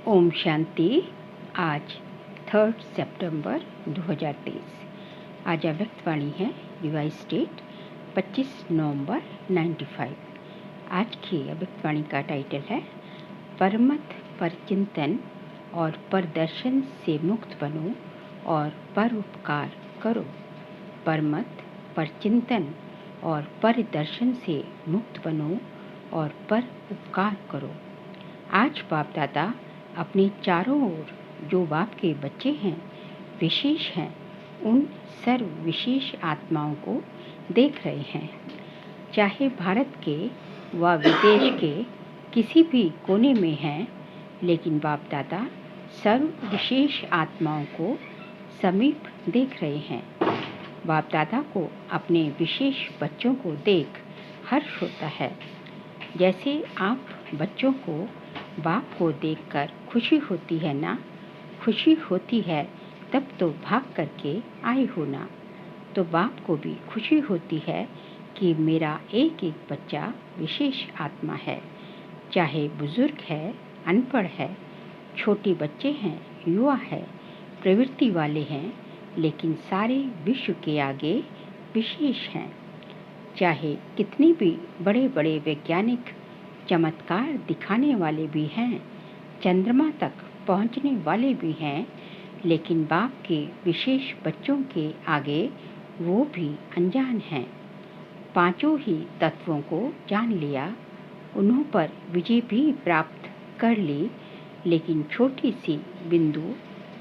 ओम शांति। आज 3 सितंबर 2023। आज अव्यक्तवाणी है यूआई स्टेट 25 नवंबर 95। आज की अव्यक्तवाणी का टाइटल है परमत परचिंतन और परदर्शन से मुक्त बनो और परोपकार करो। परमत परचिंतन और परदर्शन से मुक्त बनो और परोपकार करो। आज बाप दादा अपने चारों ओर जो बाप के बच्चे हैं, विशेष हैं, उन सर्व विशेष आत्माओं को देख रहे हैं। चाहे भारत के व विदेश के किसी भी कोने में हैं, लेकिन बाप दादा सर्व विशेष आत्माओं को समीप देख रहे हैं। बाप दादा को अपने विशेष बच्चों को देख हर्ष होता है। जैसे आप बच्चों को बाप को देखकर खुशी होती है ना, खुशी होती है तब तो भाग करके आए हो ना। तो बाप को भी खुशी होती है कि मेरा एक एक बच्चा विशेष आत्मा है। चाहे बुजुर्ग है, अनपढ़ है, छोटे बच्चे हैं, युवा है, प्रवृत्ति वाले हैं, लेकिन सारे विश्व के आगे विशेष हैं। चाहे कितनी भी बड़े बड़े वैज्ञानिक चमत्कार दिखाने वाले भी हैं, चंद्रमा तक पहुंचने वाले भी हैं, लेकिन बाप के विशेष बच्चों के आगे वो भी अनजान हैं। पांचों ही तत्वों को जान लिया, उन्हों पर विजय भी प्राप्त कर ली, लेकिन छोटी सी बिंदु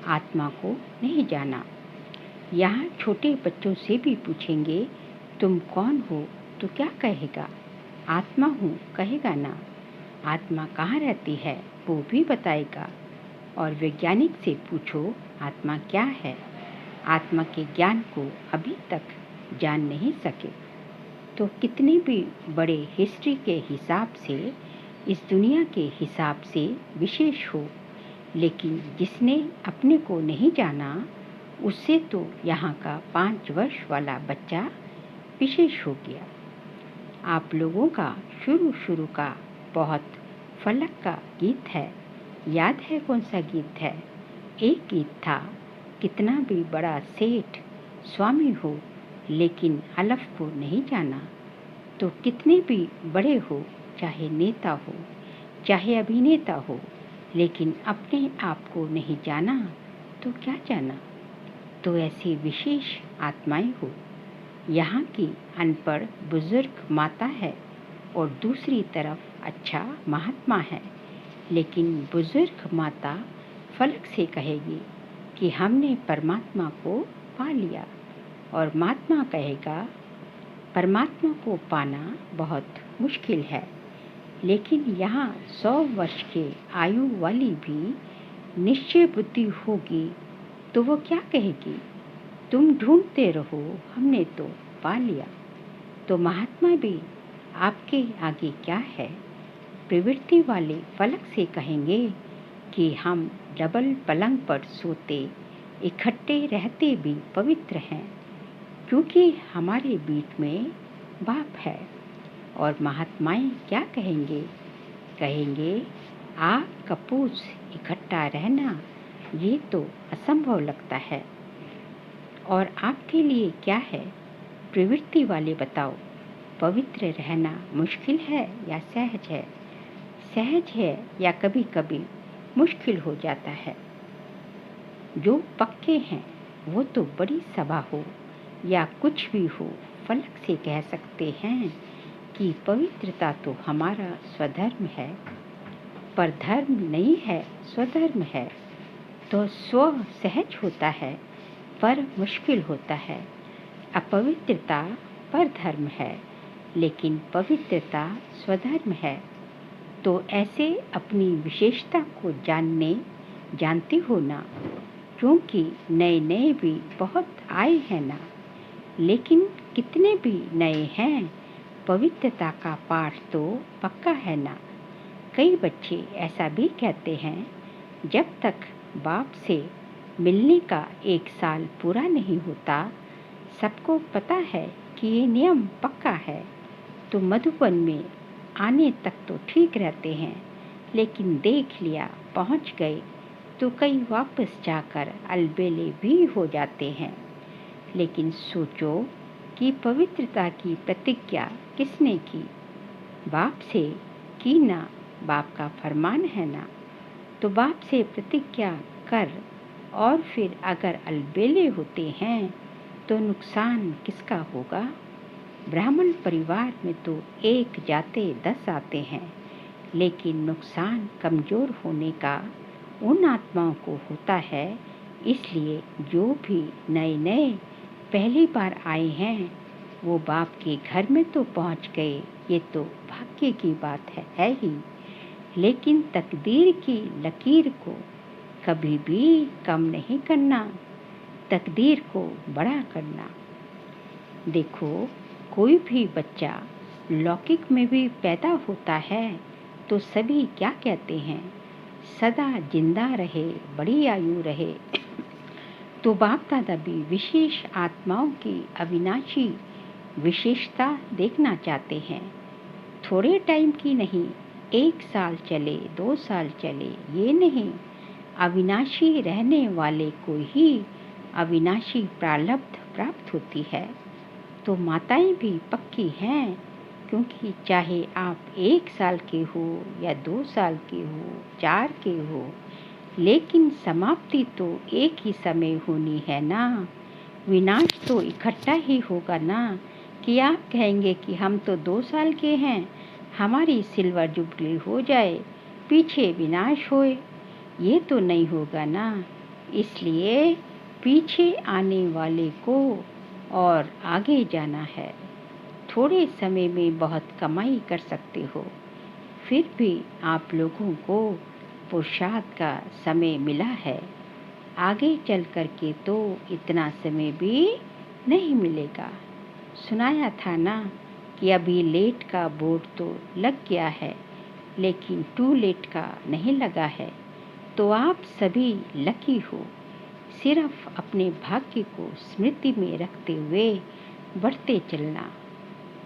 आत्मा को नहीं जाना। यहाँ छोटे बच्चों से भी पूछेंगे तुम कौन हो, तो क्या कहेगा? आत्मा हूँ कहेगा ना। आत्मा कहाँ रहती है वो भी बताएगा। और वैज्ञानिक से पूछो आत्मा क्या है, आत्मा के ज्ञान को अभी तक जान नहीं सके। तो कितने भी बड़े हिस्ट्री के हिसाब से, इस दुनिया के हिसाब से विशेष हो, लेकिन जिसने अपने को नहीं जाना, उससे तो यहाँ का 5 वर्ष वाला बच्चा विशेष हो गया। आप लोगों का शुरू का बहुत फलक का गीत है, याद है कौन सा गीत है? एक गीत था, कितना भी बड़ा सेठ स्वामी हो, लेकिन अलफ को नहीं जाना। तो कितने भी बड़े हो, चाहे नेता हो, चाहे अभिनेता हो, लेकिन अपने आप को नहीं जाना, तो क्या जाना? तो ऐसी विशेष आत्माएं हो। यहाँ की अनपढ़ बुजुर्ग माता है और दूसरी तरफ अच्छा महात्मा है, लेकिन बुजुर्ग माता फलक से कहेगी कि हमने परमात्मा को पा लिया, और महात्मा कहेगा परमात्मा को पाना बहुत मुश्किल है। लेकिन यहाँ 100 वर्ष के आयु वाली भी निश्चय बुद्धि होगी, तो वो क्या कहेगी? तुम ढूंढते रहो, हमने तो पा लिया। तो महात्मा भी आपके आगे क्या है? प्रवृत्ति वाले फलक से कहेंगे कि हम डबल पलंग पर सोते, इकट्ठे रहते भी पवित्र हैं, क्योंकि हमारे बीच में बाप है। और महात्माएं क्या कहेंगे? कहेंगे आग कपूस इकट्ठा रहना ये तो असंभव लगता है। और आपके लिए क्या है? प्रवृत्ति वाले बताओ, पवित्र रहना मुश्किल है या सहज है? सहज है या कभी कभी मुश्किल हो जाता है। जो पक्के हैं वो तो बड़ी सभा हो या कुछ भी हो, फलक से कह सकते हैं कि पवित्रता तो हमारा स्वधर्म है, पर धर्म नहीं है, स्वधर्म है। तो स्व सहज होता है पर मुश्किल होता है। अपवित्रता पर धर्म है, लेकिन पवित्रता स्वधर्म है। तो ऐसे अपनी विशेषता को जानती हो ना, क्योंकि नए नए भी बहुत आए हैं ना। लेकिन कितने भी नए हैं, पवित्रता का पाठ तो पक्का है ना। कई बच्चे ऐसा भी कहते हैं, जब तक बाप से मिलने का 1 साल पूरा नहीं होता, सबको पता है कि ये नियम पक्का है, तो मधुबन में आने तक तो ठीक रहते हैं, लेकिन देख लिया पहुंच गए तो कई वापस जाकर अलबेले भी हो जाते हैं। लेकिन सोचो कि पवित्रता की प्रतिज्ञा किसने की? बाप से की ना, बाप का फरमान है ना। तो बाप से प्रतिज्ञा कर और फिर अगर अलबेले होते हैं तो नुकसान किसका होगा? ब्राह्मण परिवार में तो 1 जाते 10 आते हैं, लेकिन नुकसान कमज़ोर होने का उन आत्माओं को होता है। इसलिए जो भी नए नए पहली बार आए हैं वो बाप के घर में तो पहुंच गए, ये तो भाग्य की बात है ही। लेकिन तकदीर की लकीर को कभी भी कम नहीं करना, तकदीर को बड़ा करना। देखो, कोई भी बच्चा लौकिक में भी पैदा होता है तो सभी क्या कहते हैं? सदा जिंदा रहे, बड़ी आयु रहे। तो बाप दादा भी विशेष आत्माओं की अविनाशी विशेषता देखना चाहते हैं। थोड़े टाइम की नहीं, 1 साल चले 2 साल चले, ये नहीं, अविनाशी रहने वाले को ही अविनाशी प्रारब्ध प्राप्त होती है। तो माताएं भी पक्की हैं, क्योंकि चाहे आप 1 साल के हो या 2 साल के हो, 4 के हो, लेकिन समाप्ति तो एक ही समय होनी है ना। विनाश तो इकट्ठा ही होगा ना। कि आप कहेंगे कि हम तो 2 साल के हैं, हमारी सिल्वर जुबली हो जाए, पीछे विनाश होए, ये तो नहीं होगा ना। इसलिए पीछे आने वाले को और आगे जाना है। थोड़े समय में बहुत कमाई कर सकते हो, फिर भी आप लोगों को पुरुषार्थ का समय मिला है। आगे चल कर के तो इतना समय भी नहीं मिलेगा। सुनाया था ना कि अभी लेट का बोर्ड तो लग गया है, लेकिन टू लेट का नहीं लगा है। तो आप सभी लकी हो। सिर्फ अपने भाग्य को स्मृति में रखते हुए बढ़ते चलना,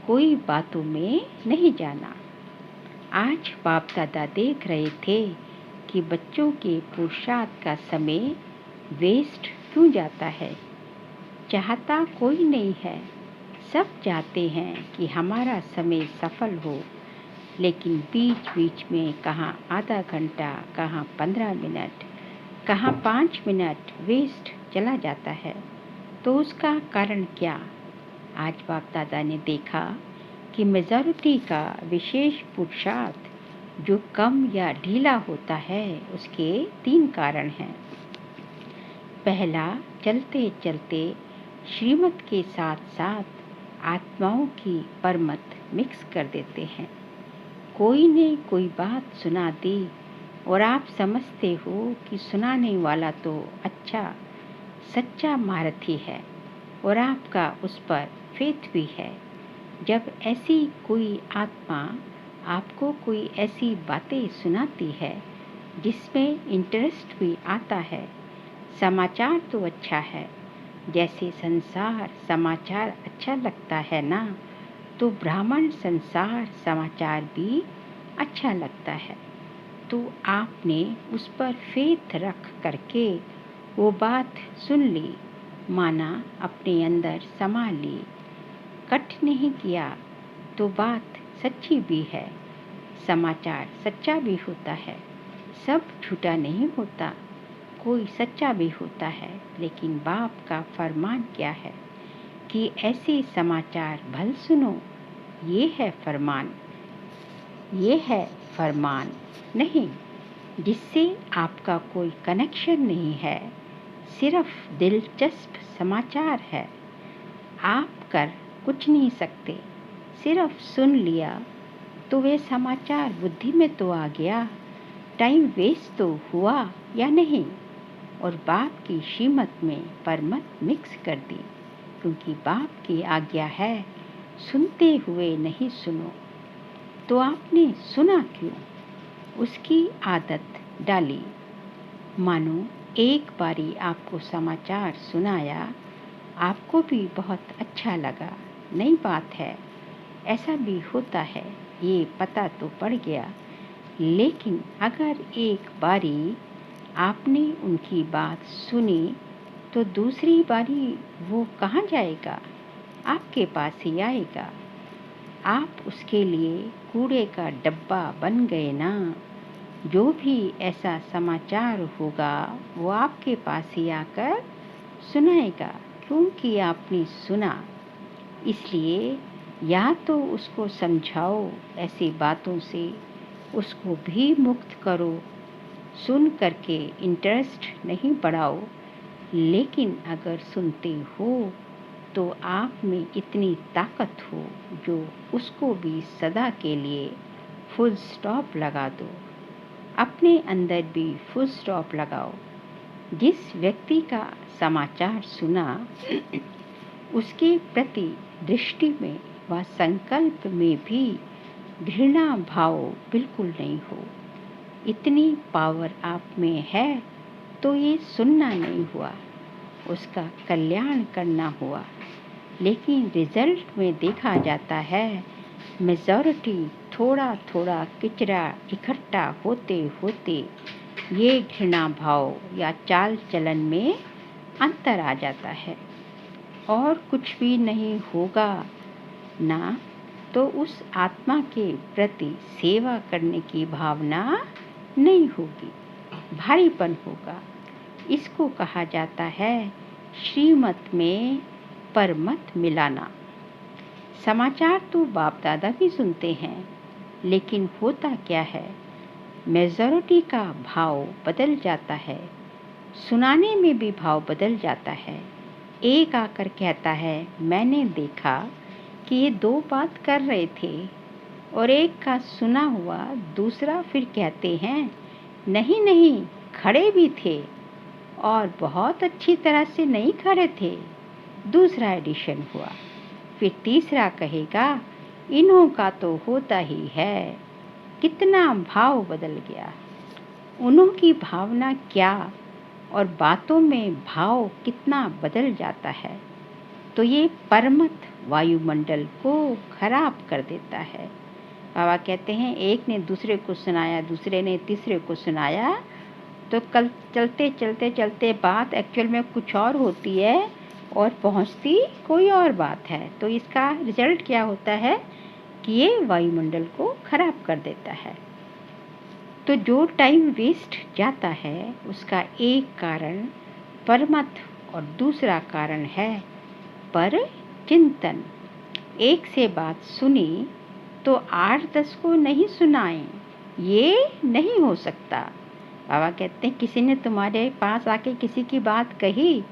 कोई बातों में नहीं जाना। आज बाप दादा देख रहे थे कि बच्चों के पुरुषार्थ का समय वेस्ट क्यों जाता है। चाहता कोई नहीं है, सब चाहते हैं कि हमारा समय सफल हो, लेकिन बीच बीच में कहाँ आधा घंटा, कहाँ 15 मिनट, कहाँ 5 मिनट वेस्ट चला जाता है। तो उसका कारण क्या? आज बाप दादा ने देखा कि मेजॉरिटी का विशेष पुरुषार्थ जो कम या ढीला होता है, उसके 3 कारण हैं। पहला, चलते चलते श्रीमत के साथ साथ आत्माओं की परमत मिक्स कर देते हैं। कोई ने कोई बात सुना दी और आप समझते हो कि सुनाने वाला तो अच्छा सच्चा महारथी है और आपका उस पर फेथ भी है। जब ऐसी कोई आत्मा आपको कोई ऐसी बातें सुनाती है जिसमें इंटरेस्ट भी आता है, समाचार तो अच्छा है, जैसे संसार समाचार अच्छा लगता है ना, तो ब्राह्मण संसार समाचार भी अच्छा लगता है। तो आपने उस पर फेथ रख करके वो बात सुन ली, माना अपने अंदर समा ली, कट नहीं किया, तो बात सच्ची भी है। समाचार सच्चा भी होता है, सब झूठा नहीं होता, कोई सच्चा भी होता है। लेकिन बाप का फरमान क्या है कि ऐसे समाचार भल सुनो, ये है फरमान, ये है फरमान नहीं जिससे आपका कोई कनेक्शन नहीं है, सिर्फ दिलचस्प समाचार है। आप कर कुछ नहीं सकते, सिर्फ सुन लिया तो वे समाचार बुद्धि में तो आ गया, टाइम वेस्ट तो हुआ या नहीं, और बाप की श्रीमत में परमत मिक्स कर दी, क्योंकि बाप की आज्ञा है सुनते हुए नहीं सुनो। तो आपने सुना क्यों? उसकी आदत डाली। मानो एक बारी आपको समाचार सुनाया, आपको भी बहुत अच्छा लगा, नई बात है, ऐसा भी होता है, ये पता तो पड़ गया, लेकिन अगर एक बारी आपने उनकी बात सुनी तो दूसरी बारी वो कहाँ जाएगा, आपके पास ही आएगा। आप उसके लिए कूड़े का डब्बा बन गए ना। जो भी ऐसा समाचार होगा वो आपके पास ही आकर सुनाएगा, क्योंकि आपने सुना। इसलिए या तो उसको समझाओ ऐसी बातों से, उसको भी मुक्त करो, सुन करके इंटरेस्ट नहीं बढ़ाओ। लेकिन अगर सुनते हो तो आप में इतनी ताकत हो जो उसको भी सदा के लिए फुल स्टॉप लगा दो। अपने अंदर भी फुल स्टॉप लगाओ। जिस व्यक्ति का समाचार सुना उसके प्रति दृष्टि में व संकल्प में भी घृणा भाव बिल्कुल नहीं हो। इतनी पावर आप में है तो ये सुनना नहीं हुआ, उसका कल्याण करना हुआ। लेकिन रिजल्ट में देखा जाता है मेजॉरिटी थोड़ा थोड़ा किचरा इकट्ठा होते होते ये घृणा भाव या चाल चलन में अंतर आ जाता है और कुछ भी नहीं होगा ना। तो उस आत्मा के प्रति सेवा करने की भावना नहीं होगी, भारीपन होगा। इसको कहा जाता है श्रीमत में परमत मिलाना। समाचार तो बाप दादा भी सुनते हैं, लेकिन होता क्या है, मेजॉरिटी का भाव बदल जाता है, सुनाने में भी भाव बदल जाता है। एक आकर कहता है मैंने देखा कि ये दो बात कर रहे थे, और एक का सुना हुआ दूसरा फिर कहते हैं नहीं नहीं खड़े भी थे और बहुत अच्छी तरह से नहीं खड़े थे। दूसरा एडिशन हुआ। फिर तीसरा कहेगा इन्हों का तो होता ही है। कितना भाव बदल गया। उन्हों की भावना क्या और बातों में भाव कितना बदल जाता है। तो ये परमत वायुमंडल को खराब कर देता है। बाबा कहते हैं एक ने दूसरे को सुनाया, दूसरे ने तीसरे को सुनाया, तो कल चलते चलते चलते बात एक्चुअल में कुछ और होती है और पहुंचती कोई और बात है। तो इसका रिजल्ट क्या होता है कि ये वायुमंडल को खराब कर देता है। तो जो टाइम वेस्ट जाता है उसका एक कारण परमत और दूसरा कारण है पर चिंतन। एक से बात सुनी तो 8-10 को नहीं सुनाएं, ये नहीं हो सकता। बाबा कहते हैं किसी ने तुम्हारे पास आके किसी की बात कही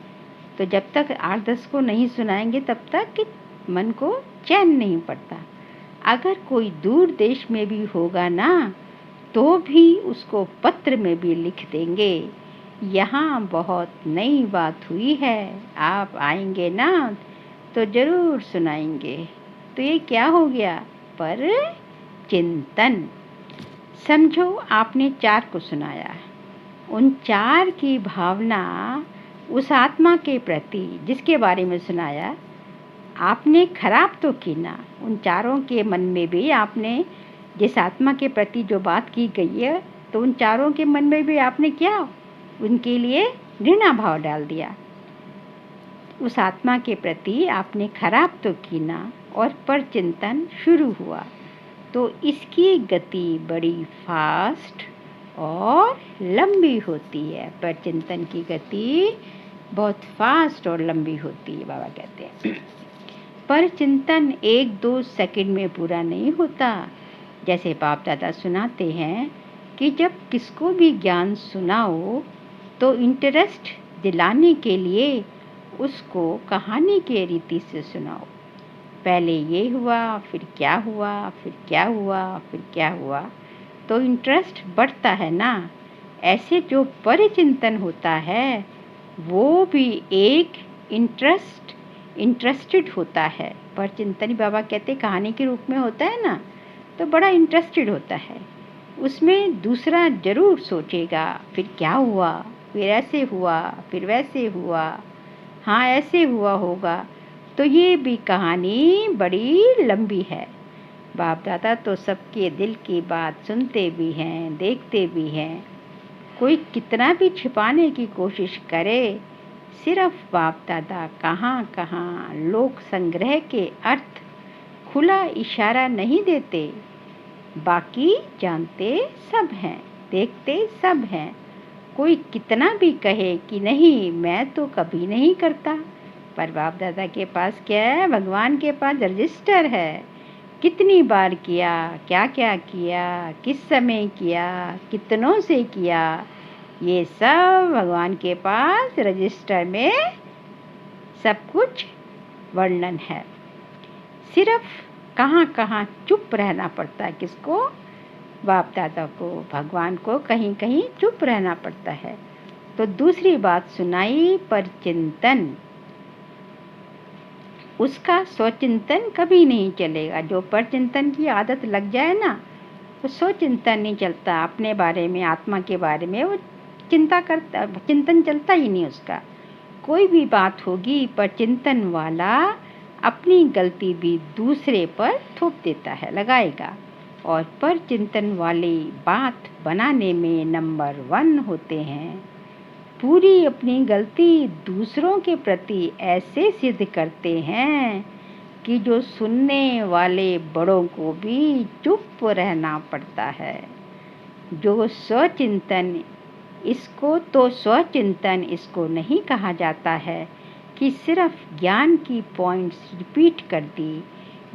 तो जब तक 8-10 को नहीं सुनाएंगे तब तक कि मन को चैन नहीं पड़ता। अगर कोई दूर देश में भी होगा ना तो भी उसको पत्र में भी लिख देंगे यहाँ बहुत नई बात हुई है, आप आएंगे ना तो जरूर सुनाएंगे। तो ये क्या हो गया, पर चिंतन। समझो आपने 4 को सुनाया, उन 4 की भावना उस आत्मा के प्रति जिसके बारे में सुनाया आपने खराब तो की ना। उन 4 के मन में भी आपने जिस आत्मा के प्रति जो बात की गई है तो उन 4 के मन में भी आपने क्या उनके लिए घृणा भाव डाल दिया। उस आत्मा के प्रति आपने खराब तो की ना और पर चिंतन शुरू हुआ। तो इसकी गति बड़ी फास्ट और लंबी होती है। पर चिंतन की गति बहुत फास्ट और लंबी होती है। बाबा कहते हैं पर चिंतन 1-2 सेकंड में पूरा नहीं होता। जैसे बाप दादा सुनाते हैं कि जब किसको भी ज्ञान सुनाओ तो इंटरेस्ट दिलाने के लिए उसको कहानी के रीति से सुनाओ। पहले ये हुआ, फिर क्या हुआ, फिर क्या हुआ, फिर क्या हुआ, तो इंटरेस्ट बढ़ता है ना। ऐसे जो परिचिंतन होता है वो भी एक इंटरेस्टेड होता है। परिचिंतन बाबा कहते कहानी के रूप में होता है ना, तो बड़ा इंटरेस्टेड होता है। उसमें दूसरा जरूर सोचेगा फिर क्या हुआ, फिर ऐसे हुआ, फिर वैसे हुआ, हाँ ऐसे हुआ होगा। तो ये भी कहानी बड़ी लंबी है। बाप दादा तो सबके दिल की बात सुनते भी हैं, देखते भी हैं। कोई कितना भी छिपाने की कोशिश करे, सिर्फ बाप दादा कहाँ कहाँ लोक संग्रह के अर्थ खुला इशारा नहीं देते। बाकी जानते सब हैं, देखते सब हैं। कोई कितना भी कहे कि नहीं मैं तो कभी नहीं करता, पर बाप दादा के पास क्या है? भगवान के पास रजिस्टर है। कितनी बार किया, क्या क्या किया, किस समय किया, कितनों से किया, ये सब भगवान के पास रजिस्टर में सब कुछ वर्णन है। सिर्फ कहाँ कहाँ चुप रहना पड़ता है। किसको? बाप दादा को, भगवान को कहीं कहीं चुप रहना पड़ता है। तो दूसरी बात सुनाई पर चिंतन, उसका स्वचिंतन कभी नहीं चलेगा। जो पर चिंतन की आदत लग जाए ना, तो स्वचिंतन नहीं चलता। अपने बारे में, आत्मा के बारे में वो चिंतन चलता ही नहीं उसका। कोई भी बात होगी पर चिंतन वाला अपनी गलती भी दूसरे पर थोप देता है, लगाएगा। और पर चिंतन वाले बात बनाने में नंबर 1 होते हैं। पूरी अपनी गलती दूसरों के प्रति ऐसे सिद्ध करते हैं कि जो सुनने वाले बड़ों को भी चुप रहना पड़ता है। जो स्वचिंतन, स्वचिंतन इसको नहीं कहा जाता है कि सिर्फ ज्ञान की पॉइंट्स रिपीट कर दी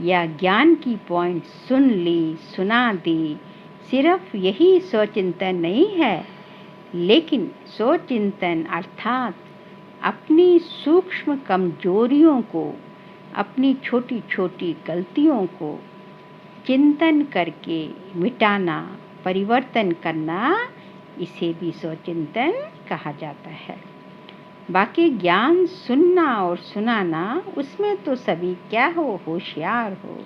या ज्ञान की पॉइंट्स सुन ली, सुना दी। सिर्फ यही स्वचिंतन नहीं है, लेकिन स्वचिंतन अर्थात अपनी सूक्ष्म कमजोरियों को, अपनी छोटी छोटी गलतियों को चिंतन करके मिटाना, परिवर्तन करना, इसे भी स्वचिंतन कहा जाता है। बाकी ज्ञान सुनना और सुनाना, उसमें तो सभी क्या हो, होशियार हो।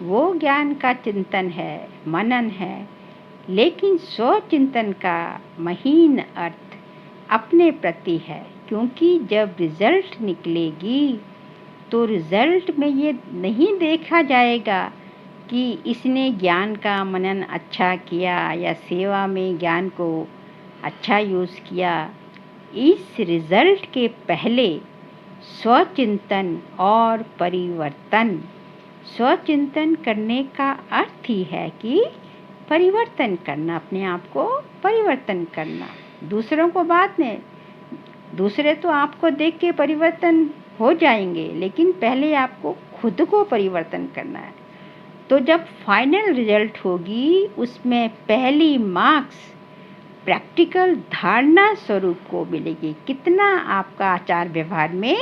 वो ज्ञान का चिंतन है, मनन है। लेकिन स्वचिंतन का महीन अर्थ अपने प्रति है, क्योंकि जब रिजल्ट निकलेगी तो रिजल्ट में ये नहीं देखा जाएगा कि इसने ज्ञान का मनन अच्छा किया या सेवा में ज्ञान को अच्छा यूज़ किया। इस रिजल्ट के पहले स्वचिंतन और परिवर्तन। स्वचिंतन करने का अर्थ ही है कि परिवर्तन करना, अपने आप को परिवर्तन करना। दूसरों को बाद में, दूसरे तो आपको देख के परिवर्तन हो जाएंगे, लेकिन पहले आपको खुद को परिवर्तन करना है। तो जब फाइनल रिजल्ट होगी, उसमें पहली मार्क्स प्रैक्टिकल धारणा स्वरूप को मिलेगी। कितना आपका आचार व्यवहार में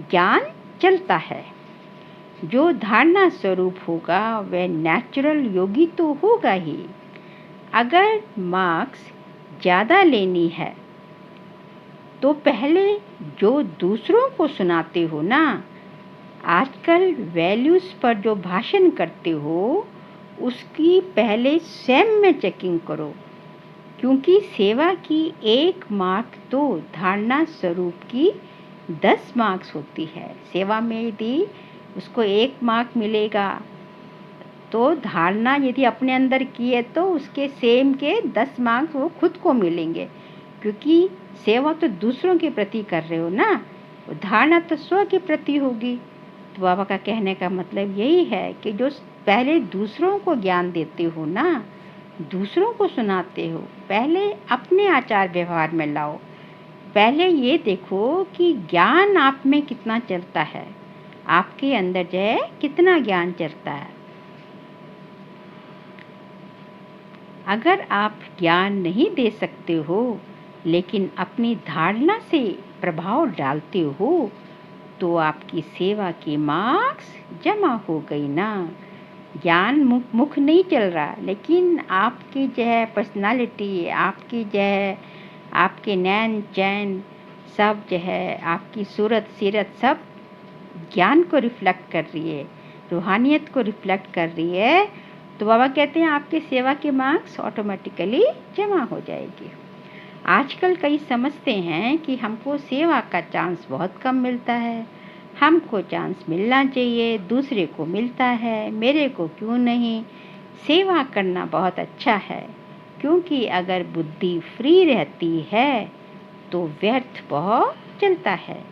ज्ञान चलता है। जो धारणा स्वरूप होगा वह नेचुरल योगी तो होगा ही। अगर मार्क्स ज़्यादा लेनी है तो पहले जो दूसरों को सुनाते हो ना, आजकल वैल्यूज़ पर जो भाषण करते हो, उसकी पहले स्वयं में चेकिंग करो। क्योंकि सेवा की 1 मार्क तो धारणा स्वरूप की 10 मार्क्स होती है। सेवा में यदि उसको 1 मार्क मिलेगा, तो धारणा यदि अपने अंदर की है तो उसके सेम के 10 मार्क्स वो खुद को मिलेंगे। क्योंकि सेवा तो दूसरों के प्रति कर रहे हो ना, धारणा तो स्व के प्रति होगी। तो बाबा का कहने का मतलब यही है कि जो पहले दूसरों को ज्ञान देते हो ना, दूसरों को सुनाते हो, पहले अपने आचार व्यवहार में लाओ। पहले ये देखो कि ज्ञान आप में कितना चलता है, आपके अंदर जो है कितना ज्ञान चलता है। अगर आप ज्ञान नहीं दे सकते हो, लेकिन अपनी धारणा से प्रभाव डालते हो, तो आपकी सेवा की मार्क्स जमा हो गई ना। ज्ञान मुख नहीं चल रहा, लेकिन आपकी जो है पर्सनालिटी, आपकी जो है आपके नैन चैन सब जो है, आपकी सूरत सीरत सब ज्ञान को रिफ्लेक्ट कर रही है, रूहानियत को रिफ्लेक्ट कर रही है। तो बाबा कहते हैं आपके सेवा के मार्क्स ऑटोमेटिकली जमा हो जाएगी। आजकल कई समझते हैं कि हमको सेवा का चांस बहुत कम मिलता है, हमको चांस मिलना चाहिए, दूसरे को मिलता है, मेरे को क्यों नहीं। सेवा करना बहुत अच्छा है, क्योंकि अगर बुद्धि फ्री रहती है तो व्यर्थ बहुत चलता है।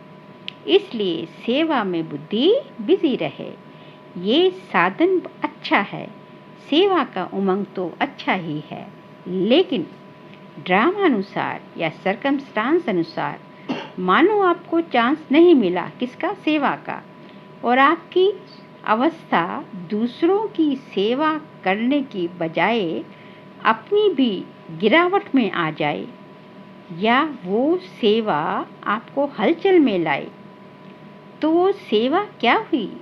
इसलिए सेवा में बुद्धि बिजी रहे, ये साधन अच्छा है। सेवा का उमंग तो अच्छा ही है, लेकिन ड्रामा अनुसार या सर्कमस्टांस अनुसार मानो आपको चांस नहीं मिला, किसका? सेवा का, और आपकी अवस्था दूसरों की सेवा करने की बजाय अपनी भी गिरावट में आ जाए, या वो सेवा आपको हलचल में लाए, तो वो सेवा क्या हुई?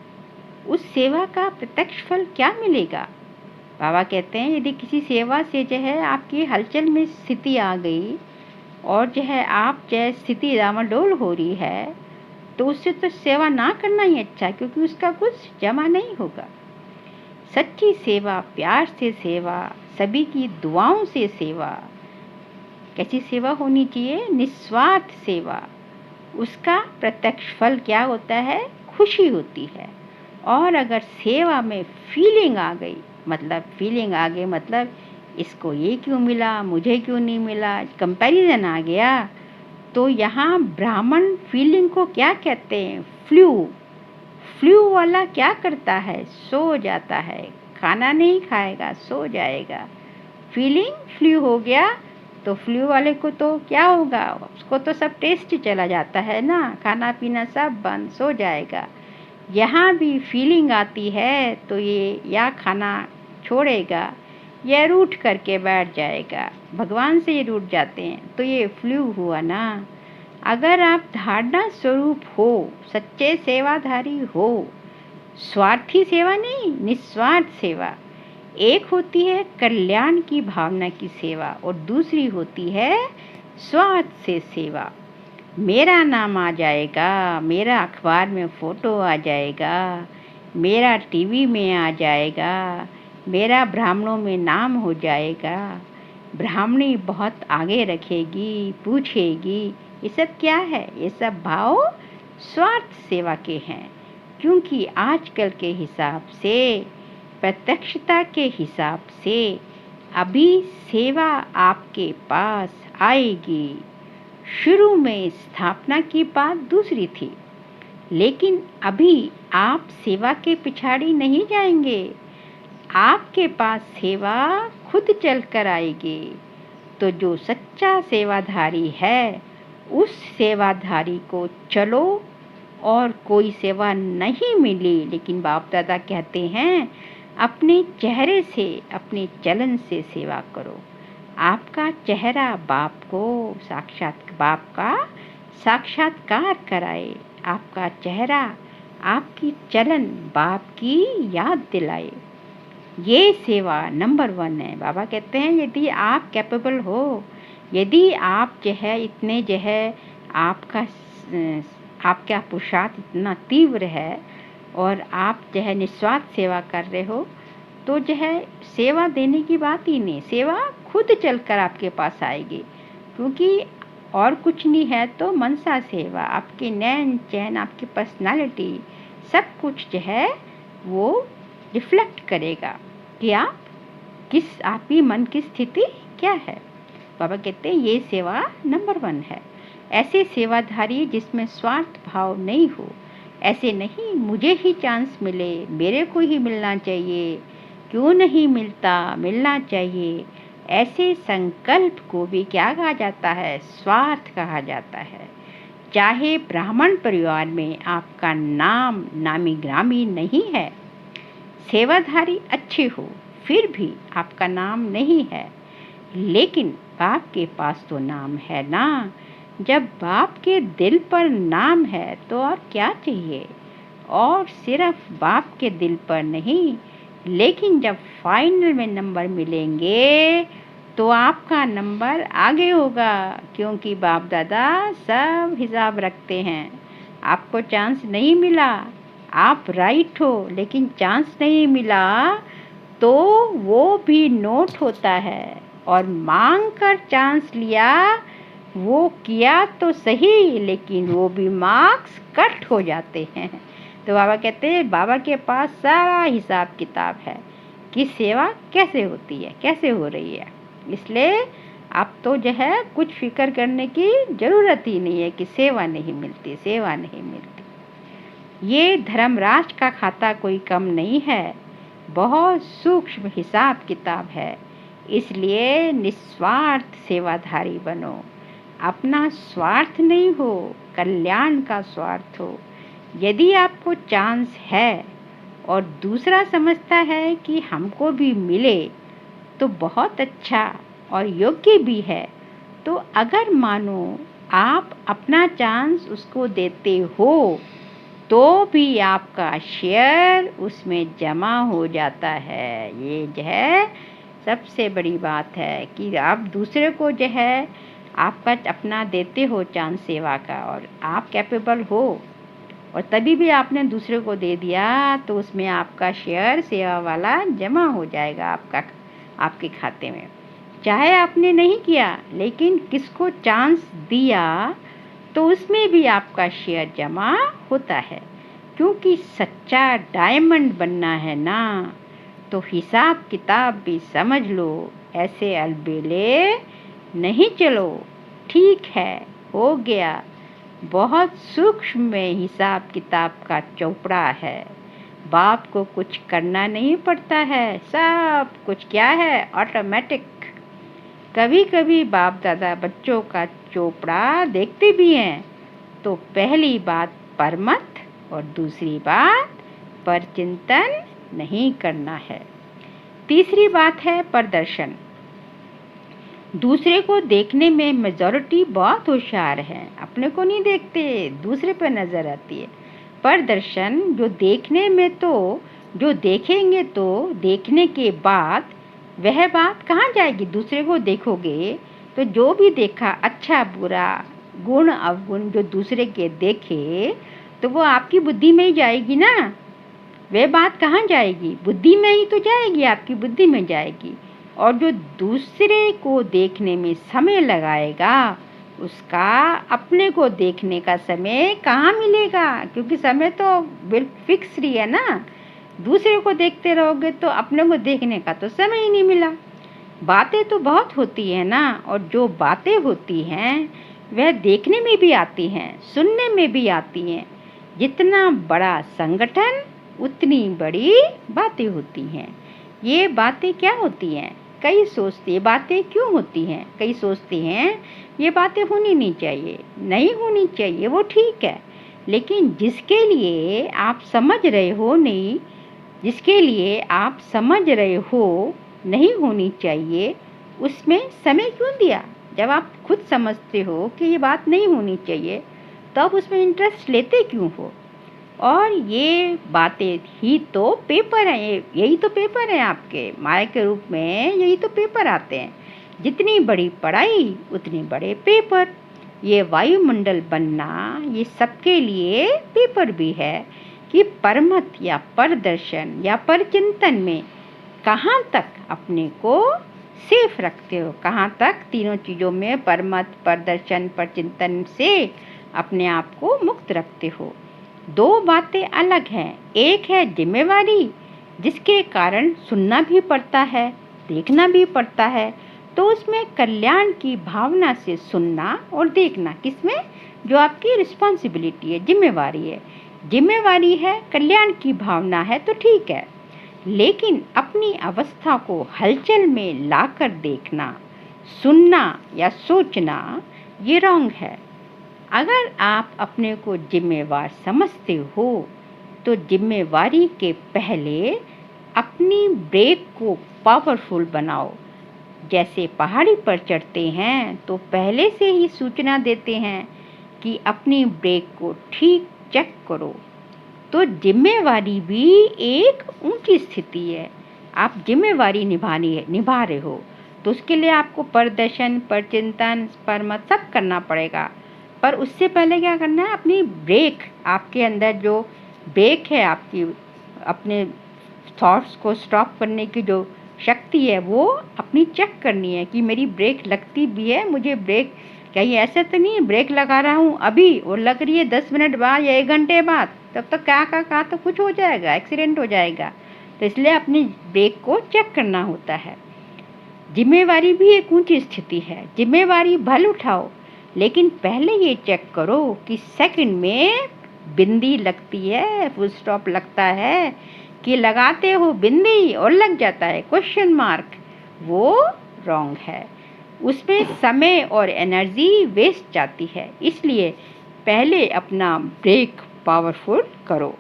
उस सेवा का प्रत्यक्ष फल क्या मिलेगा? बाबा कहते हैं यदि किसी सेवा से जो है आपकी हलचल में स्थिति आ गई और जो है आप जो है स्थिति डामाडोल हो रही है, तो उससे तो सेवा ना करना ही अच्छा, क्योंकि उसका कुछ जमा नहीं होगा। सच्ची सेवा, प्यार से सेवा, सभी की दुआओं से सेवा। कैसी सेवा होनी चाहिए? निस्वार्थ सेवा। उसका प्रत्यक्ष फल क्या होता है? खुशी होती है। और अगर सेवा में फीलिंग आ गई, मतलब इसको ये क्यों मिला, मुझे क्यों नहीं मिला, कंपैरिजन आ गया, तो यहाँ ब्राह्मण फीलिंग को क्या कहते हैं? फ्लू वाला क्या करता है? सो जाता है, खाना नहीं खाएगा, सो जाएगा। फीलिंग फ्लू हो गया तो फ्लू वाले को तो क्या होगा? उसको तो सब टेस्ट चला जाता है ना, खाना पीना सब बंद, सो जाएगा। यहाँ भी फीलिंग आती है तो ये या खाना छोड़ेगा या रूठ करके बैठ जाएगा। भगवान से ये रूठ जाते हैं तो ये फ्लू हुआ ना। अगर आप धारणा स्वरूप हो, सच्चे सेवाधारी हो, स्वार्थी सेवा नहीं, निस्वार्थ सेवा। एक होती है कल्याण की भावना की सेवा और दूसरी होती है स्वार्थ से सेवा। मेरा नाम आ जाएगा, मेरा अखबार में फोटो आ जाएगा, मेरा टीवी में आ जाएगा, मेरा ब्राह्मणों में नाम हो जाएगा, ब्राह्मणी बहुत आगे रखेगी, पूछेगी, ये सब क्या है? ये सब भाव स्वार्थ सेवा के हैं। क्योंकि आजकल के हिसाब से, प्रत्यक्षता के हिसाब से अभी सेवा आपके पास आएगी। शुरू में स्थापना की बात दूसरी थी, लेकिन अभी आप सेवा के पिछाड़ी नहीं जाएंगे, आपके पास सेवा खुद चल कर आएगी। तो जो सच्चा सेवाधारी है, उस सेवाधारी को चलो, और कोई सेवा नहीं मिली, लेकिन बाप दादा कहते हैं अपने चेहरे से, अपने चलन से सेवा करो। आपका चेहरा बाप का साक्षात्कार कराए, आपका चेहरा, आपकी चलन बाप की याद दिलाए। ये सेवा नंबर 1 है। बाबा कहते हैं यदि आप कैपेबल हो, यदि आप जो है इतने जो है आपका पुरुषार्थ इतना तीव्र है और आप जो है निस्वार्थ सेवा कर रहे हो, तो जो है सेवा देने की बात ही नहीं, सेवा खुद चलकर आपके पास आएगी। क्योंकि और कुछ नहीं है तो मनसा सेवा, आपके नैन चैन, आपकी पर्सनालिटी, सब कुछ जो है वो रिफ्लेक्ट करेगा कि आपकी मन की स्थिति क्या है। बाबा कहते हैं ये सेवा नंबर 1 है। ऐसे सेवाधारी जिसमें स्वार्थ भाव नहीं हो, ऐसे नहीं मुझे ही चांस मिले, मेरे को ही मिलना चाहिए, क्यों नहीं मिलना चाहिए, ऐसे संकल्प को भी क्या कहा जाता है? स्वार्थ कहा जाता है। चाहे ब्राह्मण परिवार में आपका नाम नामी ग्रामी नहीं है, सेवाधारी अच्छे हो, फिर भी आपका नाम नहीं है, लेकिन बाप के पास तो नाम है ना। जब बाप के दिल पर नाम है तो और क्या चाहिए? और सिर्फ बाप के दिल पर नहीं, लेकिन जब फाइनल में नंबर मिलेंगे तो आपका नंबर आगे होगा, क्योंकि बाप दादा सब हिसाब रखते हैं। आपको चांस नहीं मिला, आप राइट हो, लेकिन चांस नहीं मिला तो वो भी नोट होता है, और मांग कर चांस लिया, वो किया तो सही, लेकिन वो भी मार्क्स कट हो जाते हैं। तो बाबा कहते हैं बाबा के पास सारा हिसाब किताब है कि सेवा कैसे होती है, कैसे हो रही है। इसलिए अब तो जो है कुछ फिक्र करने की ज़रूरत ही नहीं है कि सेवा नहीं मिलती, सेवा नहीं मिलती। ये धर्मराज का खाता कोई कम नहीं है, बहुत सूक्ष्म हिसाब किताब है। इसलिए निस्वार्थ सेवाधारी बनो। अपना स्वार्थ नहीं हो, कल्याण का स्वार्थ हो। यदि आपको चांस है और दूसरा समझता है कि हमको भी मिले तो बहुत अच्छा और योग्य भी है, तो अगर मानो आप अपना चांस उसको देते हो तो भी आपका शेयर उसमें जमा हो जाता है। ये जो है सबसे बड़ी बात है कि आप दूसरे को जो है आपका अपना देते हो चांस सेवा का, और आप कैपेबल हो और तभी भी आपने दूसरे को दे दिया तो उसमें आपका शेयर सेवा वाला जमा हो जाएगा आपके खाते में। चाहे आपने नहीं किया, लेकिन किसको चांस दिया तो उसमें भी आपका शेयर जमा होता है। क्योंकि सच्चा डायमंड बनना है ना, तो हिसाब किताब भी समझ लो। ऐसे अलबेले नहीं चलो। ठीक है, हो गया। बहुत सूक्ष्म में हिसाब किताब का चौपड़ा है। बाप को कुछ करना नहीं पड़ता है, सब कुछ क्या है, ऑटोमेटिक। कभी कभी बाप दादा बच्चों का चोपड़ा देखते भी हैं। तो पहली बात परमत और दूसरी बात पर चिंतन नहीं करना है। तीसरी बात है प्रदर्शन। दूसरे को देखने में मेजॉरिटी बहुत होशियार है, अपने को नहीं देखते, दूसरे पर नजर आती है। प्रदर्शन जो देखने में, तो जो देखेंगे तो देखने के बाद वह बात कहाँ जाएगी। दूसरे को देखोगे तो जो भी देखा, अच्छा बुरा गुण अवगुण जो दूसरे के देखे, तो वो आपकी बुद्धि में ही जाएगी ना। वह बात कहाँ जाएगी, बुद्धि में ही तो जाएगी, आपकी बुद्धि में जाएगी। और जो दूसरे को देखने में समय लगाएगा, उसका अपने को देखने का समय कहाँ मिलेगा, क्योंकि समय तो बिल्कुल फिक्स ही है ना। दूसरे को देखते रहोगे तो अपने को देखने का तो समय ही नहीं मिला। बातें तो बहुत होती है ना, और जो बातें होती हैं वह देखने में भी आती हैं, सुनने में भी आती हैं। जितना बड़ा संगठन उतनी बड़ी बातें होती हैं। ये बातें क्या होती हैं, कई सोचते हैं बातें क्यों होती हैं, कई सोचते हैं ये बातें होनी नहीं चाहिए, नहीं होनी चाहिए, वो ठीक है। लेकिन जिसके लिए आप समझ रहे हो नहीं, जिसके लिए आप समझ रहे हो नहीं होनी चाहिए, उसमें समय क्यों दिया। जब आप खुद समझते हो कि ये बात नहीं होनी चाहिए, तो आप उसमें इंटरेस्ट लेते क्यों हो। और ये बातें ही तो पेपर हैं, यही तो पेपर हैं आपके माया के रूप में, यही तो पेपर आते हैं। जितनी बड़ी पढ़ाई उतने बड़े पेपर। ये वायुमंडल बनना, ये सबके लिए पेपर भी है कि परमत या परदर्शन या परचिंतन में कहाँ तक अपने को सेफ रखते हो, कहाँ तक तीनों चीज़ों में परमत परदर्शन परचिंतन से अपने आप को मुक्त रखते हो। दो बातें अलग हैं। एक है जिम्मेवारी, जिसके कारण सुनना भी पड़ता है, देखना भी पड़ता है। तो उसमें कल्याण की भावना से सुनना और देखना, किसमें, जो आपकी रिस्पॉन्सिबिलिटी है, जिम्मेवारी है। जिम्मेवारी है, कल्याण की भावना है, तो ठीक है। लेकिन अपनी अवस्था को हलचल में लाकर देखना, सुनना या सोचना, ये रॉन्ग है। अगर आप अपने को जिम्मेवार समझते हो तो जिम्मेवारी के पहले अपनी ब्रेक को पावरफुल बनाओ। जैसे पहाड़ी पर चढ़ते हैं तो पहले से ही सूचना देते हैं कि अपनी ब्रेक को ठीक चेक करो। तो जिम्मेवारी भी एक ऊंची स्थिति है। आप जिम्मेवारी निभा रहे हो, तो उसके लिए आपको प्रदर्शन परचिंतन परमत सब करना पड़ेगा। पर उससे पहले क्या करना है, अपनी ब्रेक, आपके अंदर जो ब्रेक है, आपकी अपने थॉट्स को स्टॉप करने की जो शक्ति है, वो अपनी चेक करनी है कि मेरी ब्रेक लगती भी है, मुझे ब्रेक कहीं ऐसा तो नहीं है ब्रेक लगा रहा हूँ अभी और लग रही है 10 मिनट बाद या 1 घंटे बाद, तब तक क्या तो कुछ हो जाएगा, एक्सीडेंट हो जाएगा। तो इसलिए अपनी ब्रेक को चेक करना होता है। जिम्मेवारी भी एक ऊंची स्थिति है, जिम्मेवारी भल उठाओ, लेकिन पहले ये चेक करो कि सेकंड में बिंदी लगती है, फुल स्टॉप लगता है, कि लगाते हो बिंदी और लग जाता है क्वेश्चन मार्क, वो रॉन्ग है। उसमें समय और एनर्जी वेस्ट जाती है। इसलिए पहले अपना ब्रेक पावरफुल करो।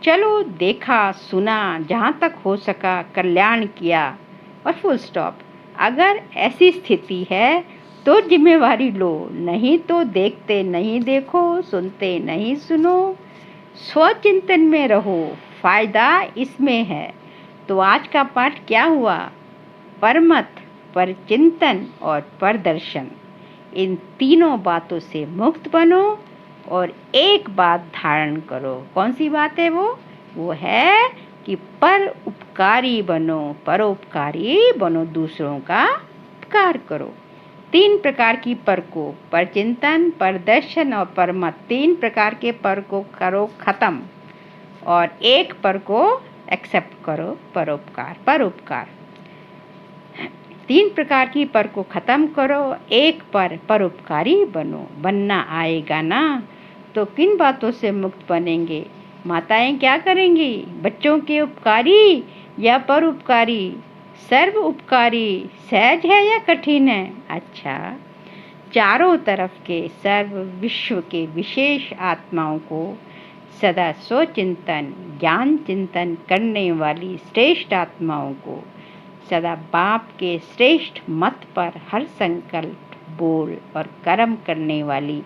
चलो देखा सुना, जहाँ तक हो सका कल्याण किया और फुल स्टॉप। अगर ऐसी स्थिति है तो जिम्मेवारी लो, नहीं तो देखते नहीं देखो, सुनते नहीं सुनो। स्वचिंतन में रहो, फायदा इसमें है। तो आज का पाठ क्या हुआ? परमत, परचिंतन और परदर्शन। इन तीनों बातों से मुक्त बनो और एक बात धारण करो। कौन सी बात है वो? वो है कि पर उपकारी बनो, परोपकारी बनो, दूसरों का उपकार करो। 3 प्रकार की पर को, परचिंतन, परदर्शन और परमत, 3 प्रकार के पर को करो खत्म और एक पर को एक्सेप्ट करो, परोपकार। परोपकार 3 प्रकार की पर को खत्म करो, एक पर परोपकारी बनो। बनना आएगा ना तो किन बातों से मुक्त बनेंगे? माताएं क्या करेंगी? बच्चों के उपकारी या परोपकारी? सर्व उपकारी सहज है या कठिन है? अच्छा, चारों तरफ के सर्व विश्व के विशेष आत्माओं को सदा स्वचिंतन, ज्ञान चिंतन करने वाली श्रेष्ठ आत्माओं को, सदा बाप के श्रेष्ठ मत पर हर संकल्प, बोल और कर्म करने वाली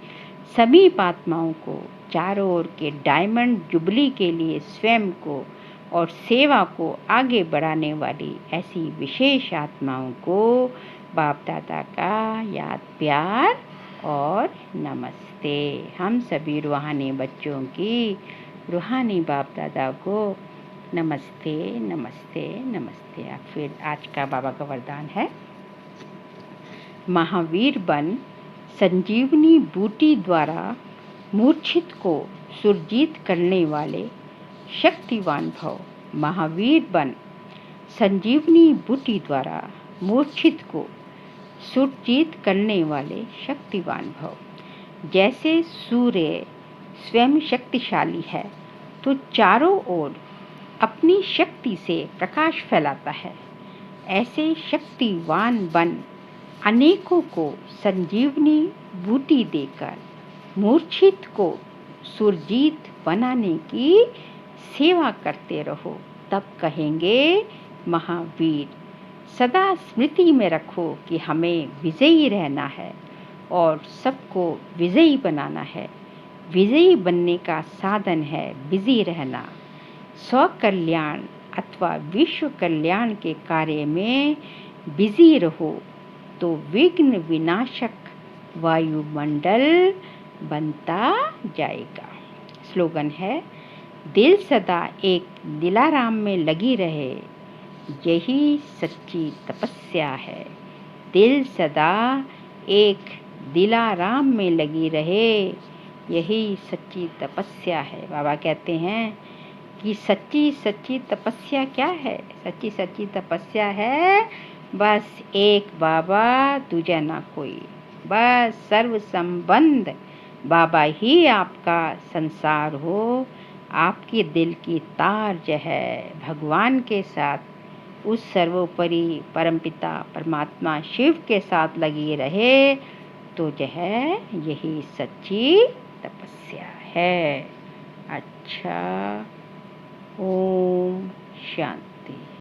सभी आत्माओं को, चारों ओर के डायमंड जुबली के लिए स्वयं को और सेवा को आगे बढ़ाने वाली ऐसी विशेष आत्माओं को बाप दादा का याद प्यार और नमस्ते। हम सभी रूहानी बच्चों की रूहानी बाप दादा को नमस्ते नमस्ते नमस्ते। फिर आज का बाबा का वरदान है, महावीर बन संजीवनी बूटी द्वारा मूर्छित को सुरजीत करने वाले शक्तिवान भव। महावीर बन संजीवनी बूटी द्वारा मूर्छित को सुरजीत करने वाले शक्तिवान भव। जैसे सूर्य स्वयं शक्तिशाली है तो चारों ओर अपनी शक्ति से प्रकाश फैलाता है, ऐसे शक्तिवान बन अनेकों को संजीवनी बूटी देकर मूर्छित को सुरजीत बनाने की सेवा करते रहो, तब कहेंगे महावीर। सदा स्मृति में रखो कि हमें विजयी रहना है और सबको विजयी बनाना है। विजयी बनने का साधन है बिजी रहना। स्व कल्याण अथवा विश्व कल्याण के कार्य में बिजी रहो तो विघ्न विनाशक वायुमंडल बनता जाएगा। स्लोगन है, दिल सदा एक दिलाराम में लगी रहे, यही सच्ची तपस्या है। दिल सदा एक दिलाराम में लगी रहे, यही सच्ची तपस्या है। बाबा कहते हैं कि सच्ची सच्ची तपस्या क्या है? सच्ची सच्ची तपस्या है बस एक बाबा, दूजा ना कोई। बस सर्व संबंध बाबा ही आपका संसार हो। आपके दिल की तार जो है भगवान के साथ, उस सर्वोपरि परमपिता परमात्मा शिव के साथ लगी रहे तो जो है यही सच्ची तपस्या है। अच्छा, ओम शांति।